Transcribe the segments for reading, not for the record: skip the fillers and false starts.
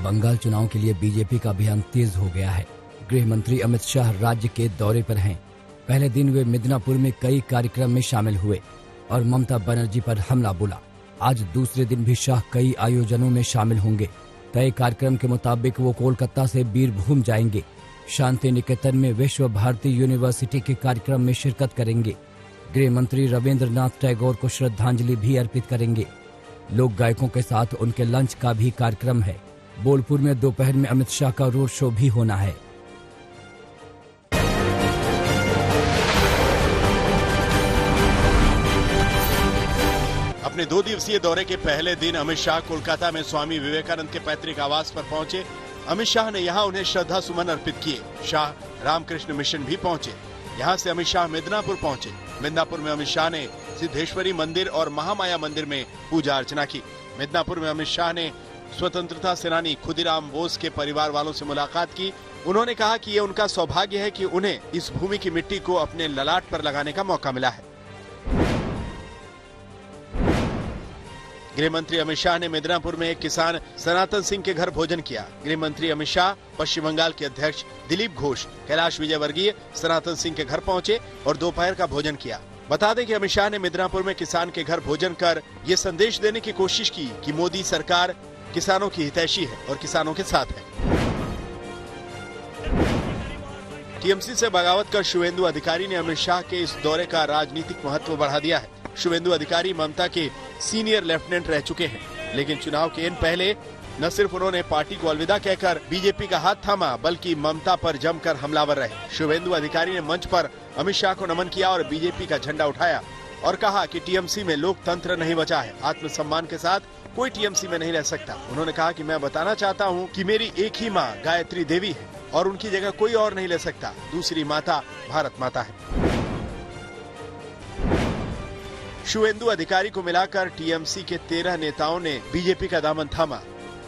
बंगाल चुनाव के लिए बीजेपी का अभियान तेज हो गया है। गृह मंत्री अमित शाह राज्य के दौरे पर हैं। पहले दिन वे मिदनापुर में कई कार्यक्रम में शामिल हुए और ममता बनर्जी पर हमला बोला। आज दूसरे दिन भी शाह कई आयोजनों में शामिल होंगे। तय कार्यक्रम के मुताबिक वो कोलकाता से बीरभूम जाएंगे। शांति निकेतन में विश्व भारती यूनिवर्सिटी के कार्यक्रम में शिरकत करेंगे। गृह मंत्री रविंद्रनाथ टैगोर को श्रद्धांजलि भी अर्पित करेंगे। लोक गायकों के साथ उनके लंच का भी कार्यक्रम है। बोलपुर में दोपहर में अमित शाह का रोड शो भी होना है। अपने 2 दिवसीय दौरे के पहले दिन अमित शाह कोलकाता में स्वामी विवेकानंद के पैतृक आवास पर पहुंचे। अमित शाह ने यहां उन्हें श्रद्धा सुमन अर्पित किए। शाह रामकृष्ण मिशन भी पहुंचे। यहां से अमित शाह मिदनापुर पहुंचे। मिदनापुर में अमित शाह ने सिद्धेश्वरी मंदिर और महामाया मंदिर में पूजा अर्चना की। मिदनापुर में अमित शाह ने स्वतंत्रता सेनानी खुदीराम बोस के परिवार वालों से मुलाकात की। उन्होंने कहा कि ये उनका सौभाग्य है कि उन्हें इस भूमि की मिट्टी को अपने ललाट पर लगाने का मौका मिला है। गृह मंत्री अमित शाह ने मिदनापुर में एक किसान सनातन सिंह के घर भोजन किया। गृह मंत्री अमित शाह पश्चिम बंगाल के अध्यक्ष दिलीप घोष, कैलाश विजयवर्गीय, सनातन सिंह के घर पहुंचे और दोपहर का भोजन किया। बता दें कि अमित शाह ने मिदनापुर में किसान के घर भोजन कर ये संदेश देने की कोशिश की कि मोदी सरकार किसानों की हितैषी है और किसानों के साथ है। टीएमसी से बगावत कर शुवेंदु अधिकारी ने अमित शाह के इस दौरे का राजनीतिक महत्व बढ़ा दिया है। शुवेंदु अधिकारी ममता के सीनियर लेफ्टिनेंट रह चुके हैं, लेकिन चुनाव के इन पहले न सिर्फ उन्होंने पार्टी को अलविदा कहकर बीजेपी का हाथ थामा, बल्कि ममता पर जमकर हमलावर रहे। शुवेंदु अधिकारी ने मंच पर अमित शाह को नमन किया और बीजेपी का झंडा उठाया और कहा कि टीएमसी में लोकतंत्र नहीं बचा है। आत्मसम्मान के साथ कोई टीएमसी में नहीं रह सकता। उन्होंने कहा कि मैं बताना चाहता हूं कि मेरी एक ही मां गायत्री देवी है और उनकी जगह कोई और नहीं ले सकता। दूसरी माता भारत माता है। शुवेंदु अधिकारी को मिलाकर टीएमसी के 13 नेताओं ने बीजेपी का दामन थामा।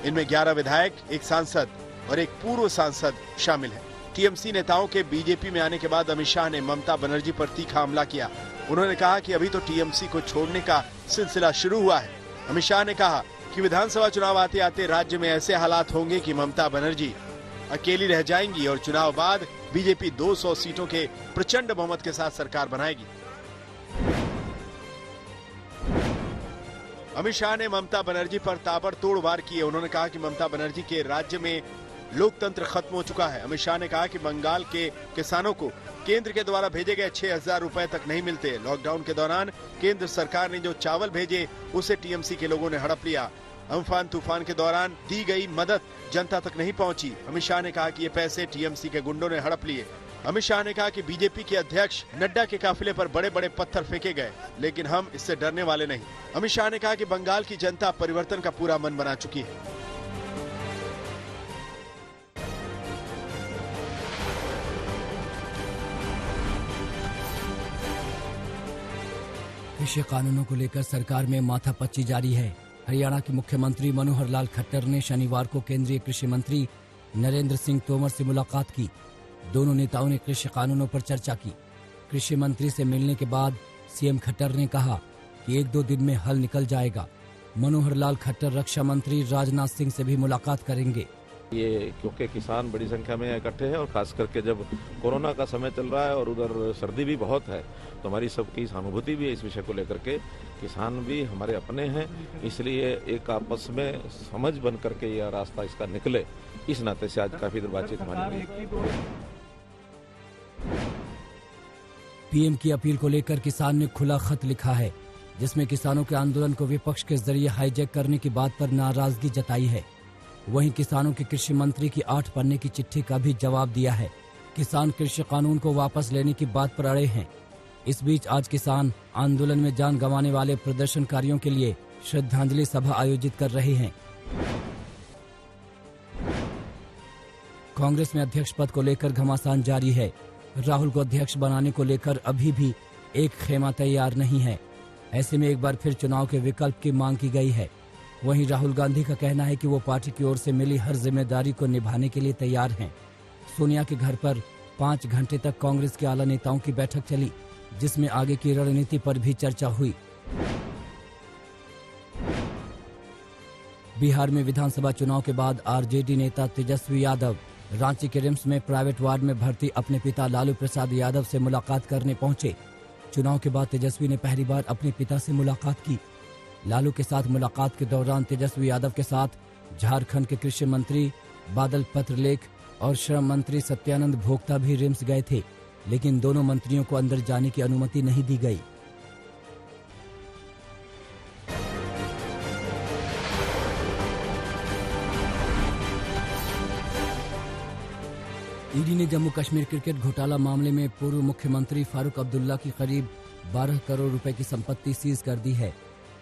इनमें 11 विधायक, एक सांसद और एक पूर्व सांसद शामिल हैं। टीएमसी नेताओं के बीजेपी में आने के बाद अमित शाह ने ममता बनर्जी पर तीखा हमला किया। उन्होंने कहा कि अभी तो टीएमसी को छोड़ने का सिलसिला शुरू हुआ है। अमित शाह ने कहा कि विधानसभा चुनाव आते आते राज्य में ऐसे हालात होंगे कि ममता बनर्जी अकेली रह जाएंगी और चुनाव बाद बीजेपी 200 सीटों के प्रचंड बहुमत के साथ सरकार बनाएगी। अमित शाह ने ममता बनर्जी पर ताबड़तोड़ वार किए। उन्होंने कहा कि ममता बनर्जी के राज्य में लोकतंत्र खत्म हो चुका है। अमित शाह ने कहा कि बंगाल के किसानों को केंद्र के द्वारा भेजे गए 6,000 रुपए तक नहीं मिलते। लॉकडाउन के दौरान केंद्र सरकार ने जो चावल भेजे उसे टीएमसी के लोगों ने हड़प लिया। अम्फान तूफान के दौरान दी गई मदद जनता तक नहीं पहुंची। अमित शाह ने कहा कि ये पैसे टीएमसी के गुंडों ने हड़प लिए। अमित शाह ने कहा कि बीजेपी के अध्यक्ष नड्डा के काफिले पर बड़े बड़े पत्थर फेंके गए, लेकिन हम इससे डरने वाले नहीं। अमित शाह ने कहा कि बंगाल की जनता परिवर्तन का पूरा मन बना चुकी है। कृषि कानूनों को लेकर सरकार में माथापच्ची जारी है। हरियाणा के मुख्यमंत्री मनोहर लाल खट्टर ने शनिवार को केंद्रीय कृषि मंत्री नरेंद्र सिंह तोमर से मुलाकात की। दोनों नेताओं ने कृषि कानूनों पर चर्चा की। कृषि मंत्री से मिलने के बाद सीएम खट्टर ने कहा कि 1-2 दिन में हल निकल जाएगा। मनोहर लाल खट्टर रक्षा मंत्री राजनाथ सिंह से भी मुलाकात करेंगे। ये क्योंकि किसान बड़ी संख्या में इकट्ठे हैं और खास करके जब कोरोना का समय चल रहा है और उधर सर्दी भी बहुत है, तो हमारी सबकी सहानुभूति भी है इस विषय को लेकर के। किसान भी हमारे अपने हैं, इसलिए एक आपस में समझ बन करके यह रास्ता इसका निकले, इस नाते से आज काफी देर बातचीत हमारी हुई। पीएम की अपील को लेकर किसान ने खुला खत लिखा है, जिसमें किसानों के आंदोलन को विपक्ष के जरिए हाईजैक करने की बात पर नाराजगी जताई है। वहीं किसानों के कृषि मंत्री की 8 पन्ने की चिट्ठी का भी जवाब दिया है। किसान कृषि कानून को वापस लेने की बात पर अड़े हैं। इस बीच आज किसान आंदोलन में जान गंवाने वाले प्रदर्शनकारियों के लिए श्रद्धांजलि सभा आयोजित कर रहे हैं। कांग्रेस में अध्यक्ष पद को लेकर घमासान जारी है। राहुल को अध्यक्ष बनाने को लेकर अभी भी एक खेमा तैयार नहीं है। ऐसे में एक बार फिर चुनाव के विकल्प की मांग की गई है। वहीं राहुल गांधी का कहना है कि वो पार्टी की ओर से मिली हर जिम्मेदारी को निभाने के लिए तैयार हैं। सोनिया के घर पर 5 घंटे तक कांग्रेस के आला नेताओं की बैठक चली, जिसमें आगे की रणनीति पर भी चर्चा हुई। बिहार में विधानसभा चुनाव के बाद आरजेडी नेता तेजस्वी यादव रांची के रिम्स में प्राइवेट वार्ड में भर्ती अपने पिता लालू प्रसाद यादव से मुलाकात करने पहुंचे। चुनाव के बाद तेजस्वी ने पहली बार अपने पिता से मुलाकात की। लालू के साथ मुलाकात के दौरान तेजस्वी यादव के साथ झारखंड के कृषि मंत्री बादल पत्रलेख और श्रम मंत्री सत्यानंद भोक्ता भी रिम्स गए थे, लेकिन दोनों मंत्रियों को अंदर जाने की अनुमति नहीं दी गई। ईडी ने जम्मू कश्मीर क्रिकेट घोटाला मामले में पूर्व मुख्यमंत्री फारूक अब्दुल्ला की करीब 12 करोड़ रुपए की संपत्ति सीज कर दी है।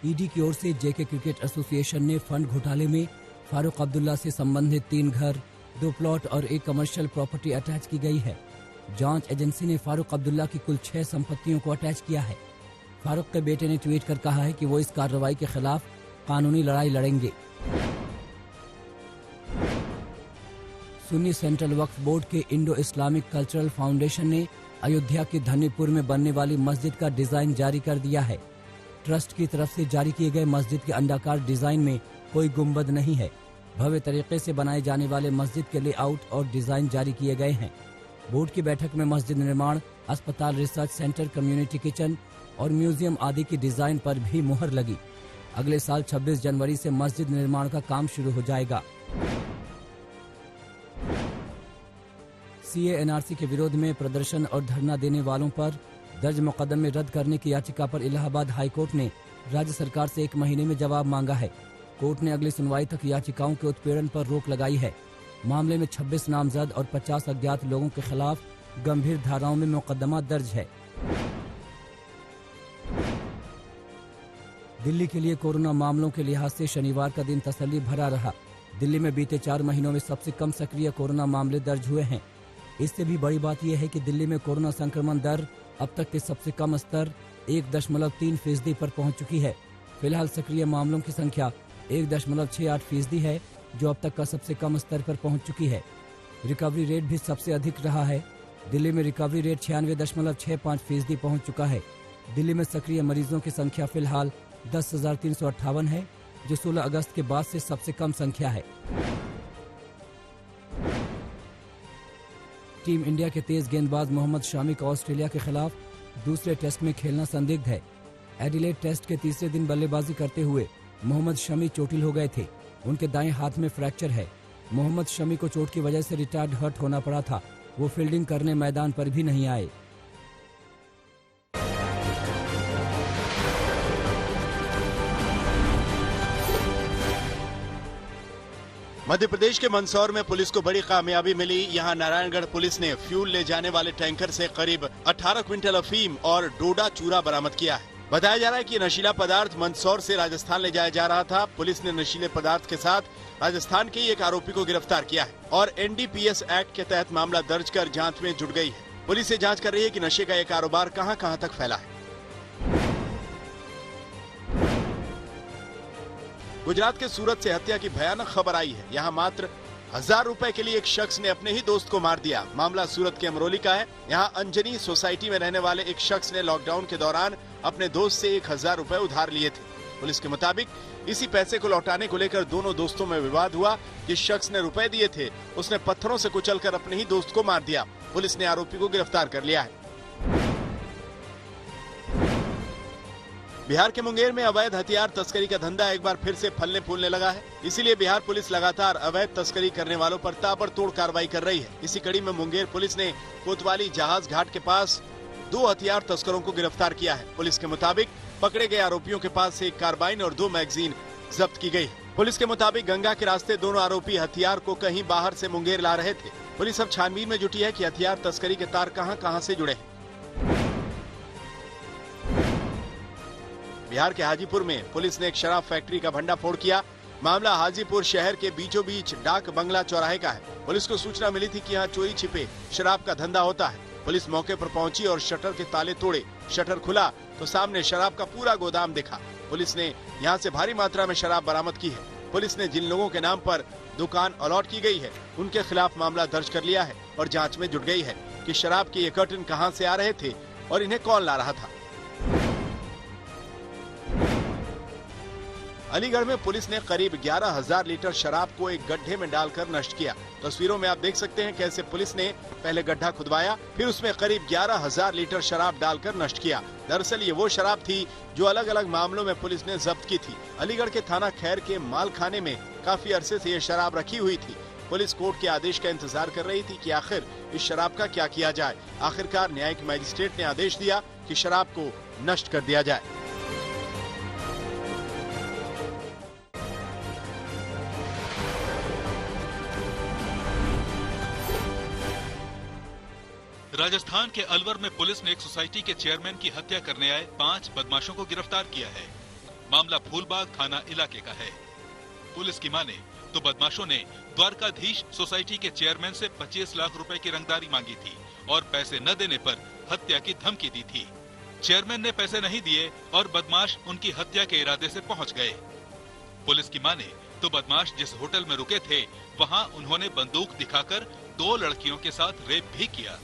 ईडी की ओर से जेके क्रिकेट एसोसिएशन ने फंड घोटाले में फारूक अब्दुल्ला से संबंधित 3 घर, 2 प्लॉट और 1 कमर्शियल प्रॉपर्टी अटैच की गई है। जांच एजेंसी ने फारूक अब्दुल्ला की कुल 6 संपत्तियों को अटैच किया है। फारूक के बेटे ने ट्वीट कर कहा है कि वो इस कार्रवाई के खिलाफ कानूनी लड़ाई लड़ेंगे। सुन्नी सेंट्रल वक्फ बोर्ड के इंडो इस्लामिक कल्चरल फाउंडेशन ने अयोध्या के धनीपुर में बनने वाली मस्जिद का डिजाइन जारी कर दिया है। ट्रस्ट की तरफ से जारी किए गए मस्जिद के अंडाकार डिजाइन में कोई गुंबद नहीं है। भव्य तरीके से बनाए जाने वाले मस्जिद के लेआउट और डिजाइन जारी किए गए हैं। बोर्ड की बैठक में मस्जिद निर्माण, अस्पताल, रिसर्च सेंटर, कम्युनिटी किचन और म्यूजियम आदि की डिजाइन पर भी मुहर लगी। अगले साल 26 जनवरी से मस्जिद निर्माण का काम शुरू हो जाएगा। सीए एनआरसी के विरोध में प्रदर्शन और धरना देने वालों पर दर्ज मुकदमे रद्द करने की याचिका पर इलाहाबाद हाईकोर्ट ने राज्य सरकार से 1 महीने में जवाब मांगा है। कोर्ट ने अगली सुनवाई तक याचिकाओं के उत्पीड़न पर रोक लगाई है। मामले में 26 नामजद और 50 अज्ञात लोगों के खिलाफ गंभीर धाराओं में मुकदमा दर्ज है। दिल्ली के लिए कोरोना मामलों के लिहाज से शनिवार का दिन तसल्ली भरा रहा। दिल्ली में बीते 4 महीनों में सबसे कम सक्रिय कोरोना मामले दर्ज हुए हैं। इससे भी बड़ी बात यह है कि दिल्ली में कोरोना संक्रमण दर अब तक के सबसे कम स्तर 1.3% पर पहुंच चुकी है। फिलहाल सक्रिय मामलों की संख्या 1.68% है, जो अब तक का सबसे कम स्तर पर पहुंच चुकी है। रिकवरी रेट भी सबसे अधिक रहा है। दिल्ली में रिकवरी रेट 96.65% पहुंच चुका है। दिल्ली में सक्रिय मरीजों की संख्या फिलहाल 10,358 है, जो 16 अगस्त के बाद से सबसे कम संख्या है। टीम इंडिया के तेज गेंदबाज मोहम्मद शमी का ऑस्ट्रेलिया के खिलाफ दूसरे टेस्ट में खेलना संदिग्ध है। एडिलेड टेस्ट के तीसरे दिन बल्लेबाजी करते हुए मोहम्मद शमी चोटिल हो गए थे। उनके दाएं हाथ में फ्रैक्चर है। मोहम्मद शमी को चोट की वजह से रिटायर्ड हर्ट होना पड़ा था। वो फील्डिंग करने मैदान पर भी नहीं आए। मध्य प्रदेश के मंदसौर में पुलिस को बड़ी कामयाबी मिली। यहां नारायणगढ़ पुलिस ने फ्यूल ले जाने वाले टैंकर से करीब 18 क्विंटल अफीम और डोडा चूरा बरामद किया है। बताया जा रहा है कि नशीला पदार्थ मंदसौर से राजस्थान ले जाया जा रहा था। पुलिस ने नशीले पदार्थ के साथ राजस्थान के एक आरोपी को गिरफ्तार किया है और NDPS एक्ट के तहत मामला दर्ज कर जांच में जुट गई है। पुलिस ये जांच कर रही है कि नशे का ये कारोबार कहां तक फैला है। गुजरात के सूरत से हत्या की भयानक खबर आई है। यहाँ मात्र 1000 रुपए के लिए एक शख्स ने अपने ही दोस्त को मार दिया। मामला सूरत के अमरोली का है। यहाँ अंजनी सोसाइटी में रहने वाले एक शख्स ने लॉकडाउन के दौरान अपने दोस्त से 1000 रुपए उधार लिए थे। पुलिस के मुताबिक इसी पैसे को लौटाने को लेकर दोनों दोस्तों में विवाद हुआ। जिस शख्स ने रुपए दिए थे उसने पत्थरों से कुचलकर अपने ही दोस्त को मार दिया। पुलिस ने आरोपी को गिरफ्तार कर लिया है। बिहार के मुंगेर में अवैध हथियार तस्करी का धंधा एक बार फिर से फलने फूलने लगा है। इसीलिए बिहार पुलिस लगातार अवैध तस्करी करने वालों पर ताबड़तोड़ कार्रवाई कर रही है। इसी कड़ी में मुंगेर पुलिस ने कोतवाली जहाज घाट के पास 2 हथियार तस्करों को गिरफ्तार किया है। पुलिस के मुताबिक पकड़े गए आरोपियों के पास से 1 कार्बाइन और 2 मैगजीन जब्त की गई। पुलिस के मुताबिक गंगा के रास्ते दोनों आरोपी हथियार को कहीं बाहर से मुंगेर ला रहे थे। पुलिस अब छानबीन में जुटी है कि हथियार तस्करी के तार कहां से जुड़े हैं। बिहार के हाजीपुर में पुलिस ने एक शराब फैक्ट्री का भंडाफोड़ किया। मामला हाजीपुर शहर के बीचों बीच डाक बंगला चौराहे का है। पुलिस को सूचना मिली थी कि यहाँ चोरी छिपे शराब का धंधा होता है। पुलिस मौके पर पहुंची और शटर के ताले तोड़े। शटर खुला तो सामने शराब का पूरा गोदाम दिखा। पुलिस ने यहाँ से भारी मात्रा में शराब बरामद की है। पुलिस ने जिन लोगों के नाम पर दुकान अलॉट की गई है उनके खिलाफ मामला दर्ज कर लिया है और जाँच में जुट गई है कि शराब के ये कर्टन कहाँ से आ रहे थे और इन्हें कौन ला रहा था। अलीगढ़ में पुलिस ने करीब 11,000 लीटर शराब को एक गड्ढे में डालकर नष्ट किया। तस्वीरों में आप देख सकते हैं कैसे पुलिस ने पहले गड्ढा खुदवाया, फिर उसमें करीब 11,000 लीटर शराब डालकर नष्ट किया। दरअसल ये वो शराब थी जो अलग अलग मामलों में पुलिस ने जब्त की थी। अलीगढ़ के थाना खैर के मालखाने में काफी अरसे से ये शराब रखी हुई थी। पुलिस कोर्ट के आदेश का इंतजार कर रही थी कि आखिर इस शराब का क्या किया जाए। आखिरकार न्यायिक मजिस्ट्रेट ने आदेश दिया कि शराब को नष्ट कर दिया जाए। राजस्थान के अलवर में पुलिस ने एक सोसाइटी के चेयरमैन की हत्या करने आए 5 बदमाशों को गिरफ्तार किया है। मामला फूलबाग थाना इलाके का है। पुलिस की माने तो बदमाशों ने द्वारकाधीश सोसाइटी के चेयरमैन से 25 लाख रुपए की रंगदारी मांगी थी और पैसे न देने पर हत्या की धमकी दी थी। चेयरमैन ने पैसे नहीं दिए और बदमाश उनकी हत्या के इरादे से पहुंच गए। पुलिस की माने तो बदमाश जिस होटल में रुके थे वहां उन्होंने बंदूक दिखाकर 2 लड़कियों के साथ रेप भी किया।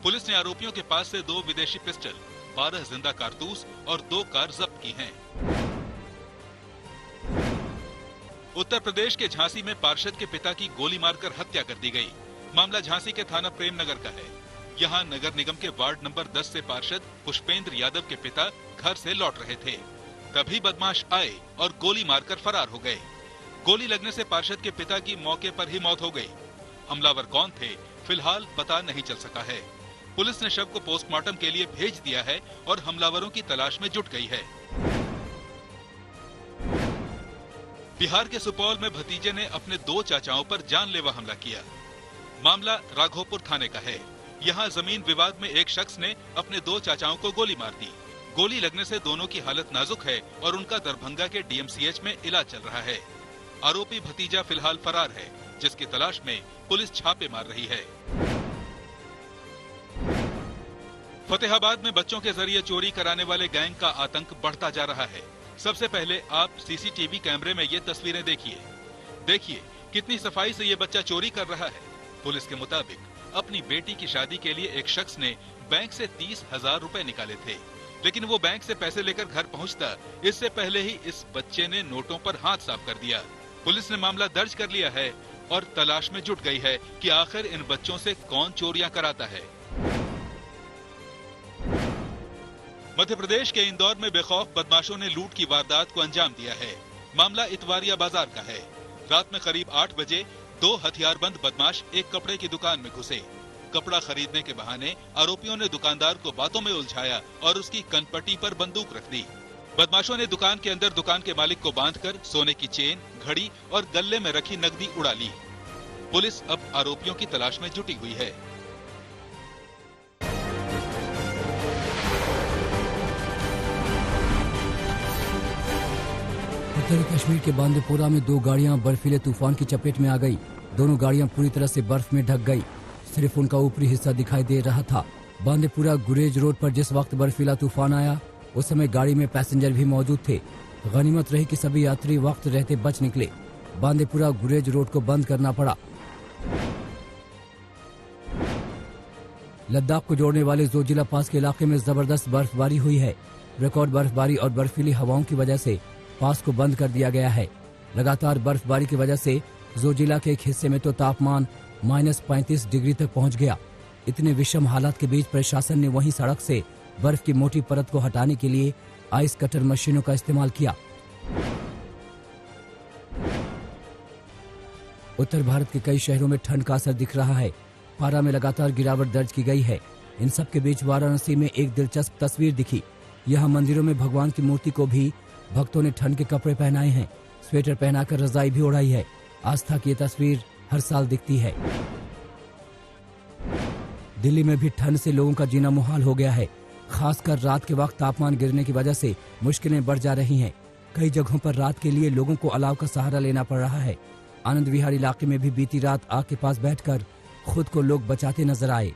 पुलिस ने आरोपियों के पास से 2 विदेशी पिस्टल, 12 जिंदा कारतूस और 2 कार जब्त की हैं। उत्तर प्रदेश के झांसी में पार्षद के पिता की गोली मारकर हत्या कर दी गई। मामला झांसी के थाना प्रेमनगर का है। यहां नगर निगम के वार्ड नंबर 10 से पार्षद पुष्पेंद्र यादव के पिता घर से लौट रहे थे, तभी बदमाश आए और गोली मारकर फरार हो गए। गोली लगने से पार्षद के पिता की मौके पर ही मौत हो गई। हमलावर कौन थे, फिलहाल पता नहीं चल सका है। पुलिस ने शव को पोस्टमार्टम के लिए भेज दिया है और हमलावरों की तलाश में जुट गई है। बिहार के सुपौल में भतीजे ने अपने 2 चाचाओं पर जानलेवा हमला किया। मामला राघोपुर थाने का है। यहाँ जमीन विवाद में एक शख्स ने अपने 2 चाचाओं को गोली मार दी। गोली लगने से दोनों की हालत नाजुक है और उनका दरभंगा के डीएमसीएच में इलाज चल रहा है। आरोपी भतीजा फिलहाल फरार है, जिसकी तलाश में पुलिस छापे मार रही है। फतेहाबाद में बच्चों के जरिए चोरी कराने वाले गैंग का आतंक बढ़ता जा रहा है। सबसे पहले आप सीसीटीवी कैमरे में ये तस्वीरें देखिए कितनी सफाई से ये बच्चा चोरी कर रहा है। पुलिस के मुताबिक अपनी बेटी की शादी के लिए एक शख्स ने बैंक से 30,000 रुपए निकाले थे, लेकिन वो बैंक से पैसे लेकर घर पहुंचता इससे पहले ही इस बच्चे ने नोटों पर हाथ साफ कर दिया। पुलिस ने मामला दर्ज कर लिया है और तलाश में जुट गई है कि आखिर इन बच्चों से कौन चोरियां कराता है। मध्य प्रदेश के इंदौर में बेखौफ बदमाशों ने लूट की वारदात को अंजाम दिया है। मामला इतवारिया बाजार का है। रात में करीब 8 बजे 2 हथियारबंद बदमाश एक कपड़े की दुकान में घुसे। कपड़ा खरीदने के बहाने आरोपियों ने दुकानदार को बातों में उलझाया और उसकी कनपट्टी पर बंदूक रख दी। बदमाशों ने दुकान के अंदर दुकान के मालिक को बांधकर सोने की चेन, घड़ी और गल्ले में रखी नकदी उड़ा ली। पुलिस अब आरोपियों की तलाश में जुटी हुई है। उत्तरी कश्मीर के बांदीपुरा में 2 गाड़ियां बर्फीले तूफान की चपेट में आ गई। दोनों गाड़ियां पूरी तरह से बर्फ में ढक गई, सिर्फ उनका ऊपरी हिस्सा दिखाई दे रहा था। बांदीपुरा गुरेज रोड पर जिस वक्त बर्फीला तूफान आया उस समय गाड़ी में पैसेंजर भी मौजूद थे। गनीमत रही कि सभी यात्री वक्त रहते बच निकले। बांदीपुरा गुरेज रोड को बंद करना पड़ा। लद्दाख को जोड़ने वाले जोजिला पास के इलाके में जबरदस्त बर्फबारी हुई है। रिकॉर्ड बर्फबारी और बर्फीली हवाओं की वजह से पास को बंद कर दिया गया है। लगातार बर्फबारी की वजह से जोजिला के एक हिस्से में तो तापमान -35 डिग्री तक पहुंच गया। इतने विषम हालात के बीच प्रशासन ने वहीं सड़क से बर्फ की मोटी परत को हटाने के लिए आइस कटर मशीनों का इस्तेमाल किया। उत्तर भारत के कई शहरों में ठंड का असर दिख रहा है। पारा में लगातार गिरावट दर्ज की गई है। इन सब के बीच वाराणसी में एक दिलचस्प तस्वीर दिखी। यहाँ मंदिरों में भगवान की मूर्ति को भी भक्तों ने ठंड के कपड़े पहनाए हैं, स्वेटर पहनाकर रजाई भी उड़ाई है। आस्था की ये तस्वीर हर साल दिखती है। दिल्ली में भी ठंड से लोगों का जीना मुहाल हो गया है। खासकर रात के वक्त तापमान गिरने की वजह से मुश्किलें बढ़ जा रही हैं। कई जगहों पर रात के लिए लोगों को अलाव का सहारा लेना पड़ रहा है। आनंद विहार इलाके में भी बीती रात आग के पास बैठकर खुद को लोग बचाते नजर आए।